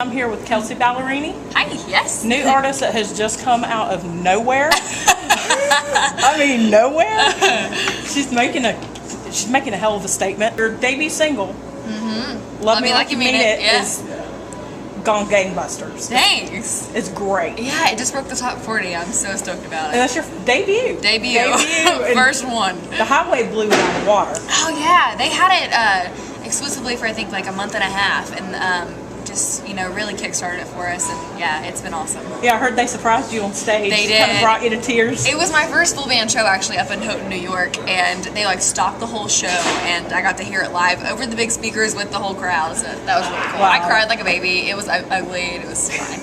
I'm here with Kelsea Ballerini. Hi, yes. New artist that has just come out of nowhere. I mean, nowhere. She's making a hell of a statement. Her debut single, Love Me Like You Mean It, is gone gangbusters. Thanks. It's great. Yeah, it just broke the top 40. I'm so stoked about it. And that's your debut. Debut. First one. The highway blew it out of the water. Oh, yeah. They had it exclusively for, I think, like a month and a half. And just, really kickstarted it for us. And, yeah, it's been awesome. Yeah, I heard they surprised you on stage. They did. Kind of brought you to tears. It was my first full band show, actually, up in Houghton, New York. And they, stopped the whole show. And I got to hear it live over the big speakers with the whole crowd. So that was really cool. Wow. I cried like a baby. It was ugly. And it was fine.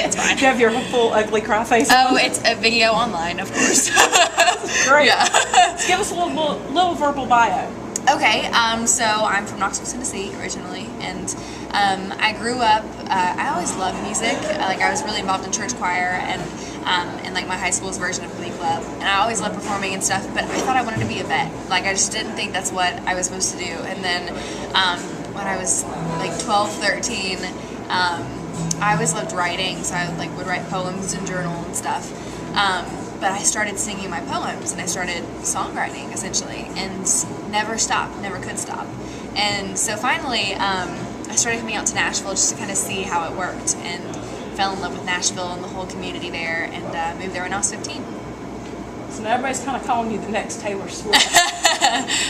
It's fine. Do you have your full ugly cry face on? Oh, it's a video online, of course. Great. Yeah. Let's give us a little verbal bio. Okay, so I'm from Knoxville, Tennessee originally, and I grew up, I always loved music. I was really involved in church choir and my high school's version of Glee Club, and I always loved performing and stuff, but I thought I wanted to be a vet. I just didn't think that's what I was supposed to do. And then when I was 12, 13, I always loved writing, so I would write poems and journal and stuff. But I started singing my poems, and I started songwriting, essentially, and never stopped, never could stop. And so finally, I started coming out to Nashville just to kind of see how it worked, and fell in love with Nashville and the whole community there, and moved there when I was 15. So now everybody's kind of calling you the next Taylor Swift.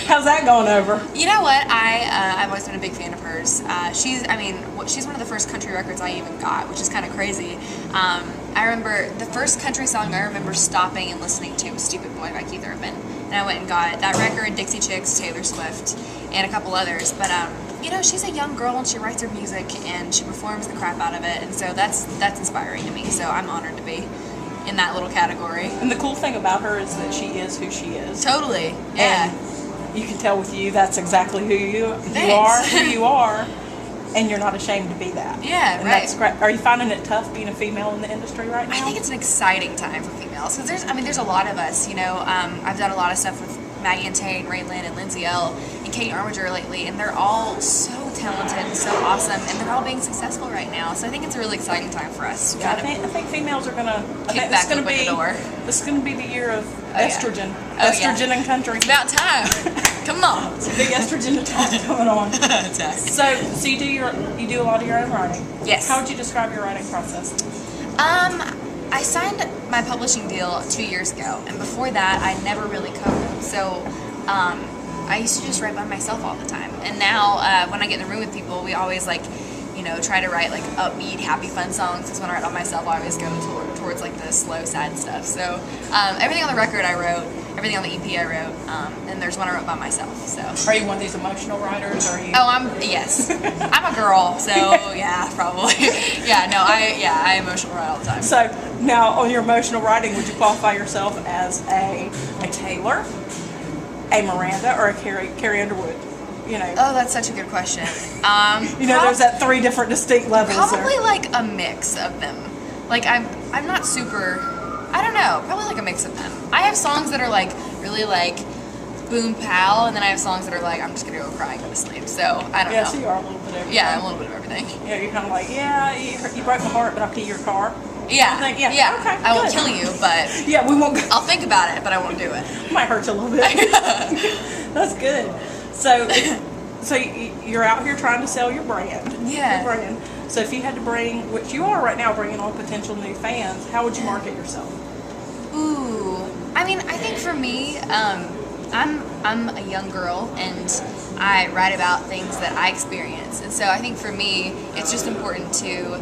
How's that going over? You know what? I've always been a big fan of hers. She's one of the first country records I even got, which is kind of crazy. I remember the first country song I remember stopping and listening to was Stupid Boy by Keith Urban. And I went and got that record, Dixie Chicks, Taylor Swift, and a couple others. But, she's a young girl and she writes her music and she performs the crap out of it. And so that's inspiring to me. So I'm honored to be in that little category. And the cool thing about her is that she is who she is. Totally. Yeah. And you can tell with you that's exactly who you are, and you're not ashamed to be that. Yeah, and right. That's great. Are you finding it tough being a female in the industry right now? I think it's an exciting time for females because there's a lot of us. I've done a lot of stuff with Maggie and Tay and Raylan and Lindsay L. and Kate Armiger lately, and they're all so talented and so awesome, and they're all being successful right now. So I think it's a really exciting time for us. Yeah, I think females are gonna kick back open the door. This is gonna be the year of estrogen. Yeah. Estrogen in country. It's about time. Come on. It's a big estrogen attack coming on. So you do a lot of your own writing. Yes. How would you describe your writing process? I signed my publishing deal 2 years ago, and before that, I never really coded. So, I used to just write by myself all the time. And now, when I get in the room with people, we always try to write upbeat, happy, fun songs. Because when I write by myself, I always go towards the slow, sad stuff. So, everything on the record I wrote, everything on the EP I wrote, and there's one I wrote by myself. So, are you one of these emotional writers? Or are you? Oh, yes. I'm a girl, so yeah, probably. I emotional write all the time. So now, on your emotional writing, would you qualify yourself as a Taylor, a Miranda, or a Carrie Underwood? Oh, that's such a good question. There's that 3 different distinct levels. Probably a mix of them. I'm not super. I don't know. Probably a mix of them. I have songs that are really boom pow, and then I have songs that are I'm just gonna go cry and go to sleep. So I don't know. Yeah, so you are a little bit of everything. Yeah, I'm a little bit of everything. Yeah, you're kind of you broke my heart, but I'll key your car. Yeah. Yeah. Okay. I won't kill you, but yeah, we won't. I'll think about it, but I won't do it. Might hurt you a little bit. That's good. So you're out here trying to sell your brand. Yeah. Your brand. So if you had to bring, which you are right now, bringing on potential new fans, how would you market yourself? Ooh, I think for me, I'm a young girl and I write about things that I experience, and so I think for me, it's just important to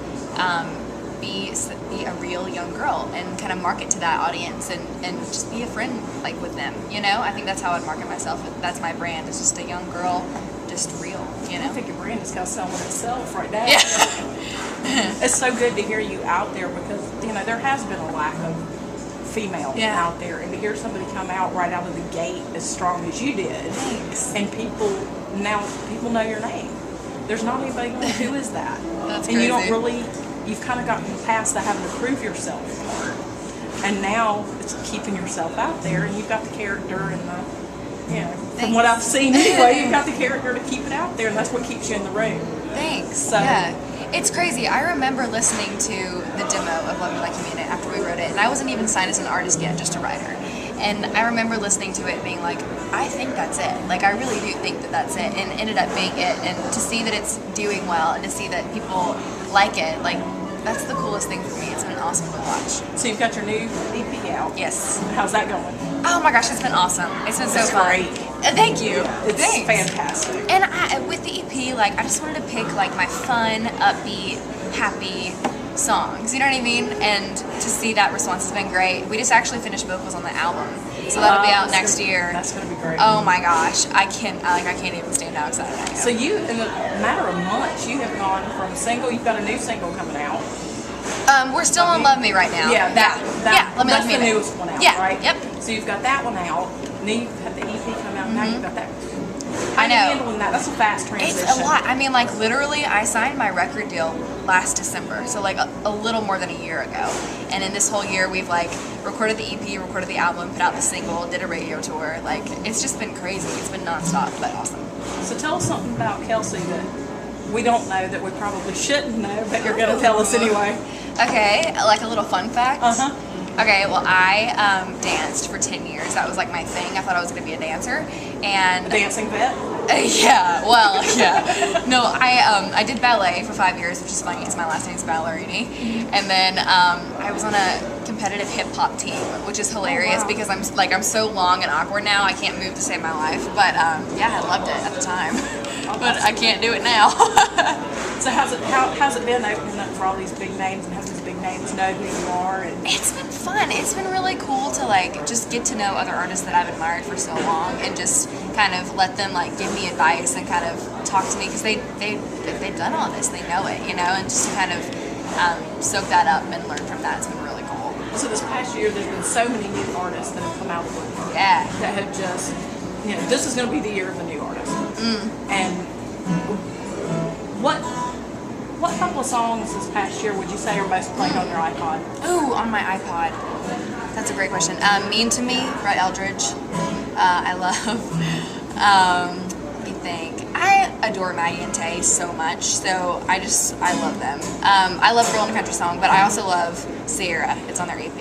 be a real young girl and kind of market to that audience and just be a friend with them. I think that's how I'd market myself. That's my brand. It's just a young girl, just real. I think your brand is kind of selling itself right now. Yeah. It's so good to hear you out there because there has been a lack of female out there, and to hear somebody come out right out of the gate as strong as you did. Thanks. And people know your name. There's not anybody going, who is that? That's and crazy. You've kind of gotten past the having to prove yourself part, and now it's keeping yourself out there, and you've got the character and the from what I've seen anyway, you've got the character to keep it out there, and that's what keeps you in the room. Thanks. So, yeah. It's crazy. I remember listening to the demo of Love Me Like You Mean It after we wrote it, and I wasn't even signed as an artist yet, just a writer. And I remember listening to it and being like, I think that's it. Like, I really do think that that's it, and ended up being it. And to see that it's doing well and to see that people like it, like, that's the coolest thing for me. It's been awesome to watch. So you've got your new EP out. Yes. How's that going? Oh my gosh, it's been awesome. It's been so fun. Great. Thank you. Yeah, it's Thanks. fantastic. And with the EP, like, I just wanted to pick like my fun, upbeat, happy songs. You know what I mean? And to see that response has been great. We just actually finished vocals on the album, so that'll be out next year. That's gonna be great. Oh my gosh, I can't even stand how excited I am. So you, in a matter of months, you have gone from single. You've got a new single coming out. We're still on Love Me right now. Yeah, Let Me that's Love Me. the newest one out, Yeah, right? yep. So you've got that one out. Then you've had the EP come out. Now you've got that. I know. How are you handling that? That's a fast transition. It's a lot. I mean, like, literally, I signed my record deal last December, so like a little more than a year ago. And in this whole year, we've like recorded the EP, recorded the album, put out the single, did a radio tour. Like, it's just been crazy. It's been nonstop, but awesome. So tell us something about Kelsey that we don't know, that we probably shouldn't know, but you're going to tell us anyway. Okay, like a little fun fact. Uh-huh. Okay, well, I danced for 10 years. That was like my thing. I thought I was going to be a dancer. And A dancing vet? yeah, well, yeah. No, I did ballet for 5 years, which is funny because my last name's Ballerini. And then I was on a competitive hip hop team, which is hilarious because I'm so long and awkward now. I can't move to save my life. But yeah, I loved it at the time. But I can't do it now. So how's it been opening up for all these big names and having these big names know who you are? And It's been fun. It's been really cool to like just get to know other artists that I've admired for so long and just kind of let them like give me advice and kind of talk to me because they've done all this, they know it, you know, and just to kind of soak that up and learn from that. It's been really cool. so this past year, there's been so many new artists that have come out of the woodwork. Yeah. That have just, you know, this is going to be the year of the new artist. And what couple of songs this past year would you say are most played on your iPod? Ooh, on my iPod. That's a great question. Mean to Me, Brett Eldridge. I love. Let me think. I adore Maggie and Tay so much, so I love them. I love Girl in a Country Song, but I also love Sierra. It's on their EP.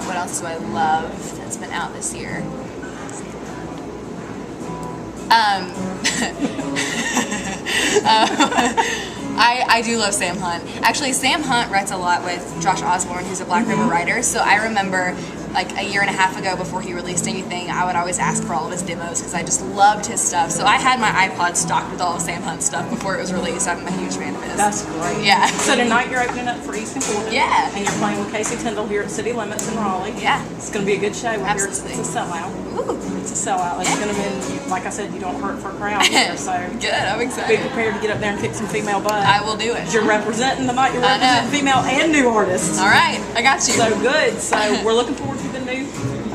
What else do I love that's been out this year? I do love Sam Hunt. Actually, Sam Hunt writes a lot with Josh Osborne, who's a Black River writer. So I remember, like a year and a half ago, before he released anything, I would always ask for all of his demos because I just loved his stuff. So I had my iPod stocked with all of Sam Hunt's stuff before it was released. I'm a huge fan of his. That's great. Yeah. So tonight you're opening up for Easton, Corbin. Yeah. And you're playing with Kacey Tyndall here at City Limits in Raleigh. Yeah. It's going to be a good show. Absolutely. It's a sellout. Ooh. It's a sellout. It's going to be, like I said, you don't hurt for a crowd here, so Good. I'm be excited. prepared to get up there and kick some female butt. I will do it. You're representing tonight. You're I know. representing female and new artists. All right. I got you. So good. So we're looking forward to the new.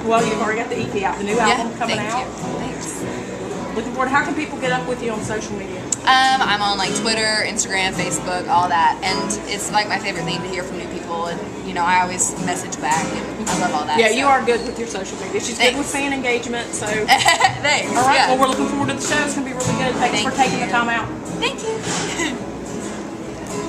Well, you've already got the EP out, the new album coming thank out. you. Thanks. Looking forward. How can people get up with you on social media? I'm on like Twitter, Instagram, Facebook, all that, and it's like my favorite thing to hear from new people. And you know, I always message back, and I love all that. Yeah, so. you are good with your social media. She's good with Thanks. fan engagement. So, all Thanks. right. Yeah. Well, we're looking forward to the show. It's gonna be really good. Thanks Thank for taking you. the time out. Thank you.